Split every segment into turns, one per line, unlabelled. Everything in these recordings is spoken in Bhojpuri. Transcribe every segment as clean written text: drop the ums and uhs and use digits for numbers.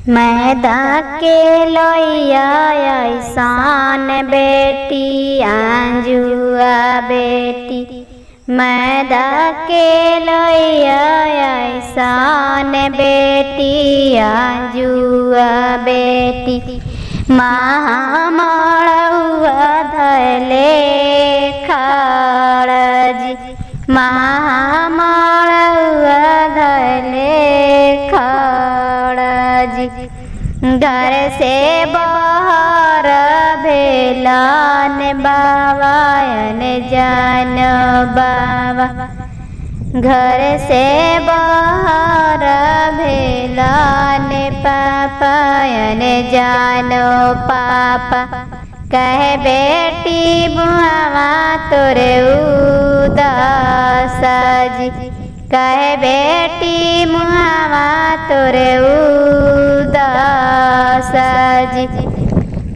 मैदा के लोइया ऐसान बेटी आंजुआ बेटी। मैदा के लोइया ऐसान बेटी आंजुआ बेटी। महामड़ुआ धले खड़जी। महामड़ुआ धले खड़जी। घर से बाहर भेलान बाबायन जान बाबा। घर से बाहर भेलान पापायन जानो पापा। कह बेटी बुआवा तोरे उदास जी। कह बेटी मुआवा तोरे उदास जी।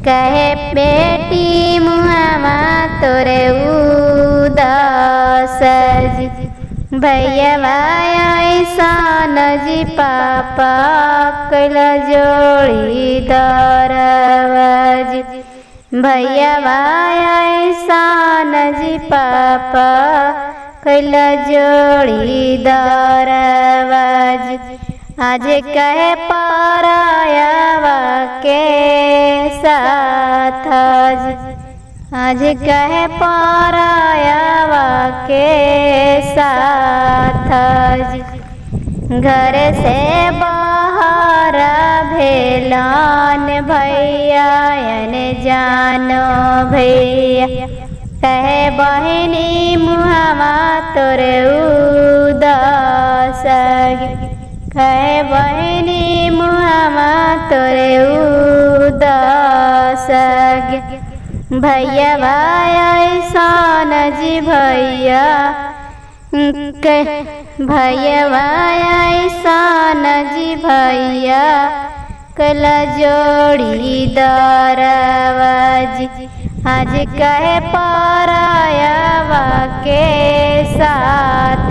कह बेटी मुआवा तोरे उदास जी। भैया ऐसान जी पापा कैला जोड़ी दरवाजी। भैया ऐसान जी पापा कैला जोड़ी दरवाजी। आज कहे परायावा के साथ जी। आज कहे परायावा के साथ जी। घर से बाहर भेलान भैया जानो भैया। कहे बहिनी मुहावा तोरे उदास। कहे बहिनी मुहावा तोरे उदास। भैया ऐसान जी भैया। भैया ऐसान जी भैया कैला जोड़ी दरवाजी। आज कहे परायावा के साथ।